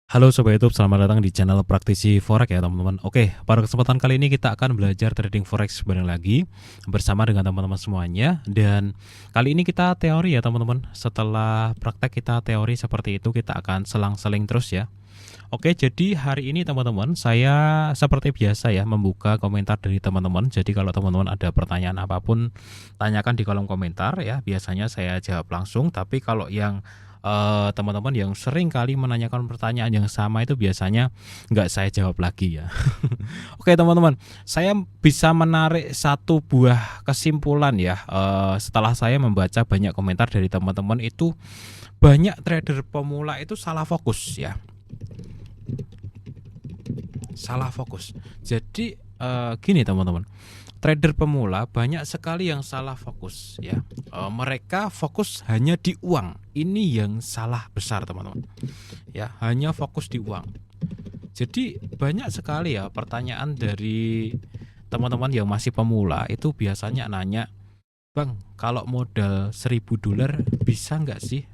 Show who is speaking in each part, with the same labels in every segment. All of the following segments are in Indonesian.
Speaker 1: Halo Sobat YouTube, selamat datang di channel Praktisi Forex ya teman-teman. Oke, pada kesempatan kali ini kita akan belajar trading Forex bareng lagi bersama dengan teman-teman semuanya. Dan kali ini kita teori ya teman-teman. Setelah praktek kita teori seperti itu, kita akan selang-seling terus ya. Oke, jadi hari ini teman-teman, saya seperti biasa ya membuka komentar dari teman-teman. Jadi kalau teman-teman ada pertanyaan apapun, tanyakan di kolom komentar ya. Biasanya saya jawab langsung, tapi kalau yang teman-teman yang sering kali menanyakan pertanyaan yang sama itu biasanya nggak saya jawab lagi ya. Oke teman-teman, saya bisa menarik satu buah kesimpulan ya, setelah saya membaca banyak komentar dari teman-teman itu banyak trader pemula itu salah fokus ya. Salah fokus. Jadi gini teman-teman, trader pemula banyak sekali yang salah fokus ya. Mereka fokus hanya di uang. Ini yang salah besar teman-teman. Ya, hanya fokus di uang. Jadi banyak sekali ya pertanyaan dari teman-teman yang masih pemula itu biasanya nanya, "Bang, kalau modal $1.000 bisa nggak sih?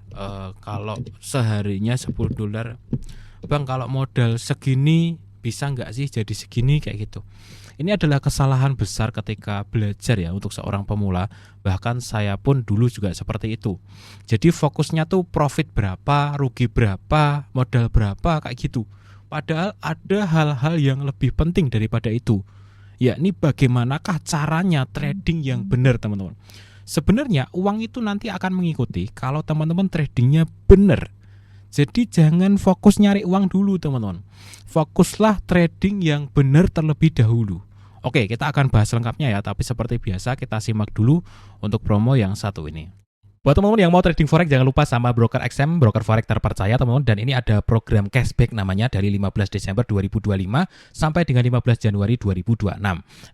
Speaker 1: Kalau seharinya $10, Bang, kalau modal segini bisa nggak sih jadi segini?" kayak gitu. Ini adalah kesalahan besar ketika belajar ya untuk seorang pemula. Bahkan saya pun dulu juga seperti itu. Jadi fokusnya tuh profit berapa, rugi berapa, modal berapa kayak gitu. Padahal ada hal-hal yang lebih penting daripada itu. Yakni bagaimanakah caranya trading yang benar teman-teman. Sebenarnya uang itu nanti akan mengikuti kalau teman-teman tradingnya benar. Jadi jangan fokus nyari uang dulu teman-teman. Fokuslah trading yang benar terlebih dahulu. Oke, kita akan bahas lengkapnya ya, tapi seperti biasa kita simak dulu untuk promo yang satu ini. Buat teman-teman yang mau trading forex jangan lupa sama broker XM, broker forex terpercaya teman-teman. Dan ini ada program cashback namanya dari 15 Desember 2025 sampai dengan 15 Januari 2026.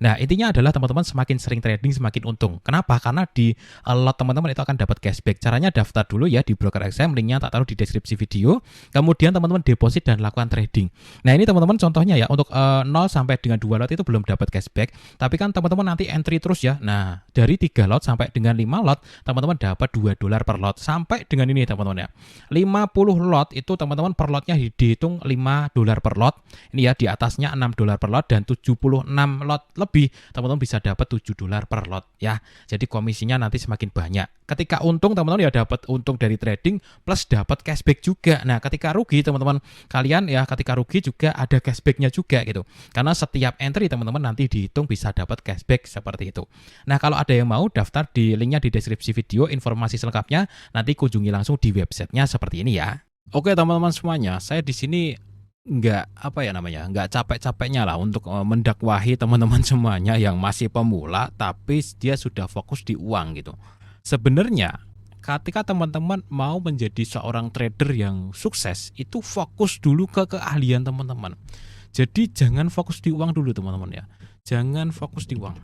Speaker 1: Nah intinya adalah teman-teman semakin sering trading semakin untung. Kenapa? Karena di lot teman-teman itu akan dapat cashback. Caranya daftar dulu ya di broker XM, linknya tak taruh di deskripsi video. Kemudian teman-teman deposit dan lakukan trading. Nah ini teman-teman contohnya ya, untuk 0 sampai dengan 2 lot itu belum dapat cashback. Tapi kan teman-teman nanti entry terus ya. Nah dari 3 lot sampai dengan 5 lot teman-teman dapat $2 per lot. Sampai dengan ini teman-teman ya, 50 lot itu teman-teman per lotnya dihitung $5 per lot. Ini ya di atasnya $6 per lot, dan 76 lot lebih teman-teman bisa dapat $7 per lot ya. Jadi komisinya nanti semakin banyak. Ketika untung teman-teman ya dapat untung dari trading plus dapat cashback juga. Nah ketika rugi teman-teman kalian ya, ketika rugi juga ada cashbacknya juga gitu. Karena setiap entry teman-teman nanti dihitung bisa dapat cashback seperti itu. Nah kalau ada yang mau daftar, di linknya di deskripsi video, informasi selengkapnya nanti kunjungi langsung di websitenya seperti ini ya. Oke teman-teman semuanya, saya di sini nggak capek-capeknya lah untuk mendakwahi teman-teman semuanya yang masih pemula tapi dia sudah fokus di uang gitu. Sebenarnya ketika teman-teman mau menjadi seorang trader yang sukses itu fokus dulu ke keahlian teman-teman. Jadi jangan fokus di uang dulu teman-teman ya. Jangan fokus di uang.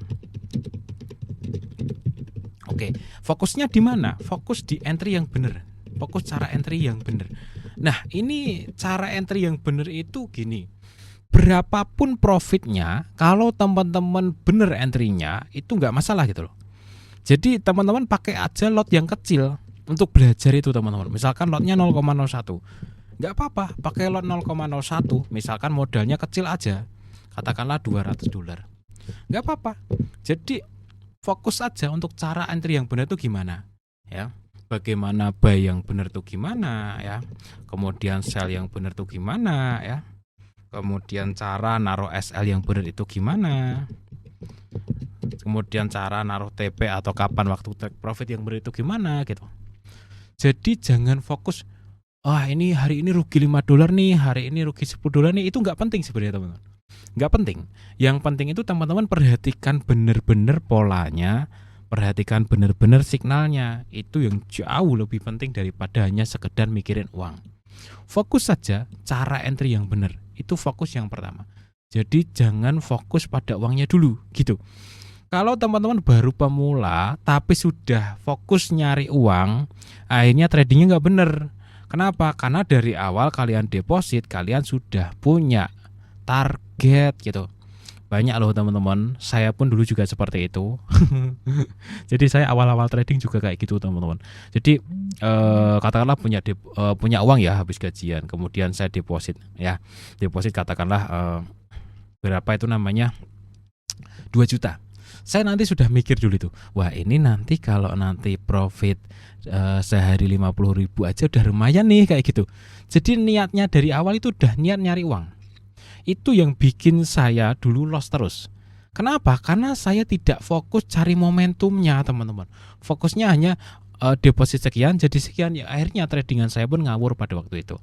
Speaker 1: Oke, fokusnya di mana? Fokus di entry yang benar. Fokus cara entry yang benar. Nah, ini cara entry yang benar itu gini. Berapapun profitnya, kalau teman-teman benar entry-nya, itu nggak masalah gitu loh. Jadi teman-teman pakai aja lot yang kecil untuk belajar itu teman-teman. Misalkan lotnya 0,01. Nggak apa-apa, pakai lot 0,01. Misalkan modalnya kecil aja. Katakanlah $200. Nggak apa-apa. Jadi fokus aja untuk cara entry yang benar itu gimana ya. Bagaimana buy yang benar itu gimana ya. Kemudian sell yang benar itu gimana ya. Kemudian cara naruh SL yang benar itu gimana. Kemudian cara naruh TP atau kapan waktu take profit yang benar itu gimana gitu. Jadi jangan fokus, ini hari ini rugi $5 nih, hari ini rugi $10 nih. Itu nggak penting sebenarnya teman-teman. Nggak penting. Yang penting itu teman-teman perhatikan benar-benar polanya, perhatikan benar-benar signalnya. Itu yang jauh lebih penting daripada hanya sekedar mikirin uang. Fokus saja cara entry yang benar. Itu fokus yang pertama. Jadi jangan fokus pada uangnya dulu gitu. Kalau teman-teman baru pemula tapi sudah fokus nyari uang, akhirnya tradingnya nggak benar. Kenapa? Karena dari awal kalian deposit, kalian sudah punya target gitu. Banyak loh teman-teman, saya pun dulu juga seperti itu. Jadi saya awal-awal trading juga kayak gitu teman-teman. Jadi katakanlah punya uang ya habis gajian, kemudian saya deposit ya. Deposit katakanlah berapa itu namanya 2 juta. Saya nanti sudah mikir dulu itu, wah ini nanti kalau nanti profit sehari 50.000 aja udah lumayan nih kayak gitu. Jadi niatnya dari awal itu udah niat nyari uang. Itu yang bikin saya dulu loss terus. Kenapa? Karena saya tidak fokus cari momentumnya teman-teman. Fokusnya hanya deposit sekian jadi sekian, ya akhirnya tradingan saya pun ngawur pada waktu itu.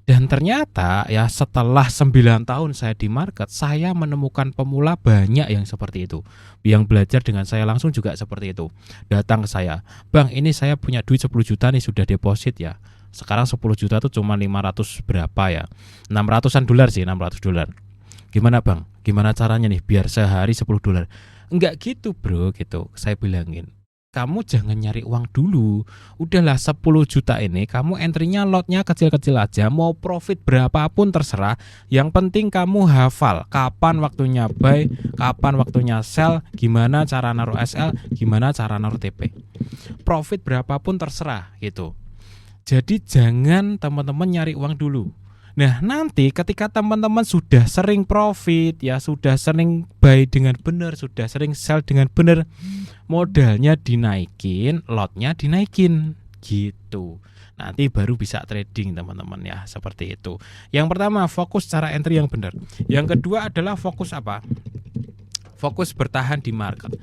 Speaker 1: Dan ternyata ya setelah 9 tahun saya di market, saya menemukan pemula banyak yang seperti itu. Yang belajar dengan saya langsung juga seperti itu. Datang ke saya, "Bang, ini saya punya duit 10 juta nih sudah deposit ya. Sekarang 10 juta tuh cuma 500 berapa ya? 600-an dolar sih, 600 dolar. Gimana Bang? Gimana caranya nih biar sehari 10 dolar?" Enggak gitu bro, gitu. Saya bilangin, kamu jangan nyari uang dulu. Udahlah 10 juta ini kamu entry-nya lotnya kecil-kecil aja. Mau profit berapapun terserah. Yang penting kamu hafal kapan waktunya buy, kapan waktunya sell, gimana cara naruh SL, gimana cara naruh TP. Profit berapapun terserah gitu. Jadi jangan teman-teman nyari uang dulu. Nah nanti ketika teman-teman sudah sering profit ya, sudah sering buy dengan benar, sudah sering sell dengan benar, modalnya dinaikin, lotnya dinaikin gitu. Nanti baru bisa trading teman-teman ya, seperti itu. Yang pertama fokus cara entry yang benar. Yang kedua adalah fokus apa? Fokus bertahan di market.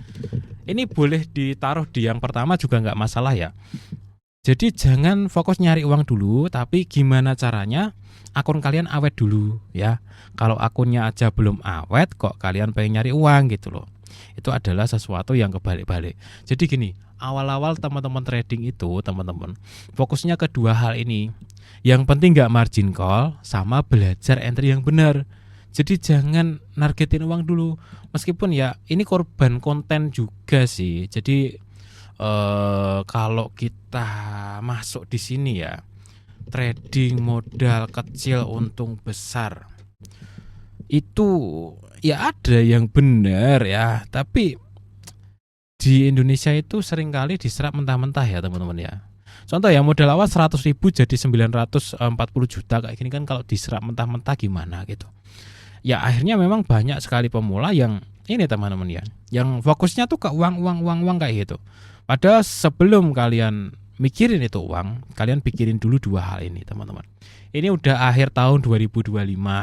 Speaker 1: Ini boleh ditaruh di yang pertama juga nggak masalah ya. Jadi jangan fokus nyari uang dulu, tapi gimana caranya akun kalian awet dulu ya. Kalau akunnya aja belum awet kok kalian pengen nyari uang gitu loh. Itu adalah sesuatu yang kebalik-balik. Jadi gini, awal-awal teman-teman trading itu teman-teman fokusnya ke dua hal ini. Yang penting gak margin call sama belajar entry yang benar. Jadi jangan nargetin uang dulu. Meskipun ya ini korban konten juga sih. Jadi kalau kita masuk di sini ya, trading modal kecil untung besar, itu ya ada yang benar ya, tapi di Indonesia itu seringkali diserap mentah-mentah ya teman-teman ya. Contoh ya, modal awal 100.000 jadi 940 juta kayak gini kan, kalau diserap mentah-mentah gimana gitu. Ya akhirnya memang banyak sekali pemula yang ini teman-teman ya, yang fokusnya tuh ke uang kayak gitu. Padahal sebelum kalian mikirin itu uang, kalian pikirin dulu dua hal ini teman-teman. Ini udah akhir tahun 2025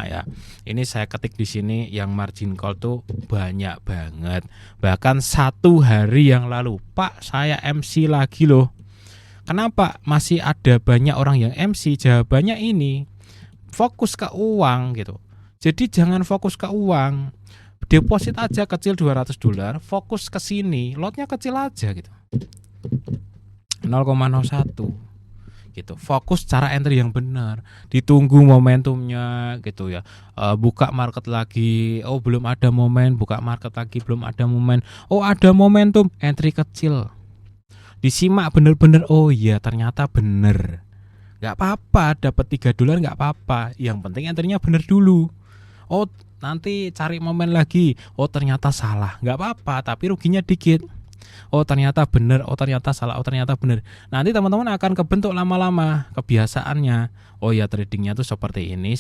Speaker 1: ya. Ini saya ketik di sini yang margin call tuh banyak banget. Bahkan 1 hari yang lalu, Pak saya MC lagi loh. Kenapa masih ada banyak orang yang MC? Jawabannya ini, fokus ke uang gitu. Jadi jangan fokus ke uang. Deposit aja kecil 200 dolar, fokus ke sini, lotnya kecil aja gitu. 0,01 gitu. Fokus cara entry yang benar, ditunggu momentumnya gitu ya. Buka market lagi, oh belum ada momen, buka market lagi belum ada momen. Oh ada momentum, entry kecil. Disimak bener-bener, oh iya ternyata bener. Gak apa-apa dapat 3 dolar gak apa-apa. Yang penting entry-nya bener dulu. Oh nanti cari momen lagi, oh ternyata salah, gak apa-apa tapi ruginya dikit. Oh ternyata benar, oh ternyata salah, oh ternyata benar. Nanti teman-teman akan kebentuk lama-lama kebiasaannya. Oh ya tradingnya tuh seperti ini.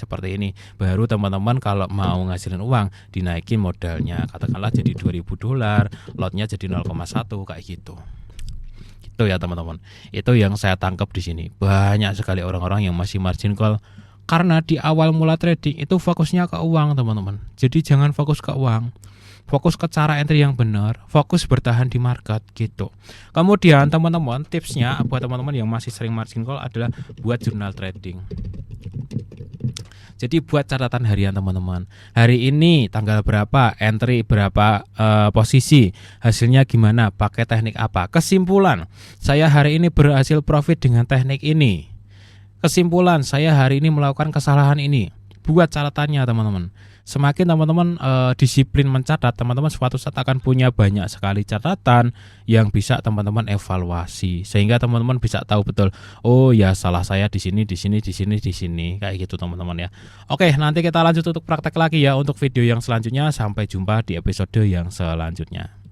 Speaker 1: Baru teman-teman kalau mau ngasilin uang, dinaikin modalnya, katakanlah jadi 2.000 dolar, lotnya jadi 0,1 kayak gitu. Itu ya teman-teman. Itu yang saya tangkap di sini. Banyak sekali orang-orang yang masih margin call karena di awal mula trading itu fokusnya ke uang teman-teman. Jadi jangan fokus ke uang, fokus ke cara entry yang benar, fokus bertahan di market gitu. Kemudian teman-teman, tipsnya buat teman-teman yang masih sering margin call adalah buat jurnal trading. Jadi buat catatan harian teman-teman. Hari ini tanggal berapa, entry berapa, posisi, hasilnya gimana, pakai teknik apa. Kesimpulan, saya hari ini berhasil profit dengan teknik ini. Kesimpulan, saya hari ini melakukan kesalahan ini. Buat catatannya teman-teman. Semakin teman-teman disiplin mencatat, teman-teman suatu saat akan punya banyak sekali catatan yang bisa teman-teman evaluasi, sehingga teman-teman bisa tahu betul, oh ya salah saya di sini, di sini, di sini, di sini, kayak gitu teman-teman ya. Oke, nanti kita lanjut untuk praktek lagi ya untuk video yang selanjutnya. Sampai jumpa di episode yang selanjutnya.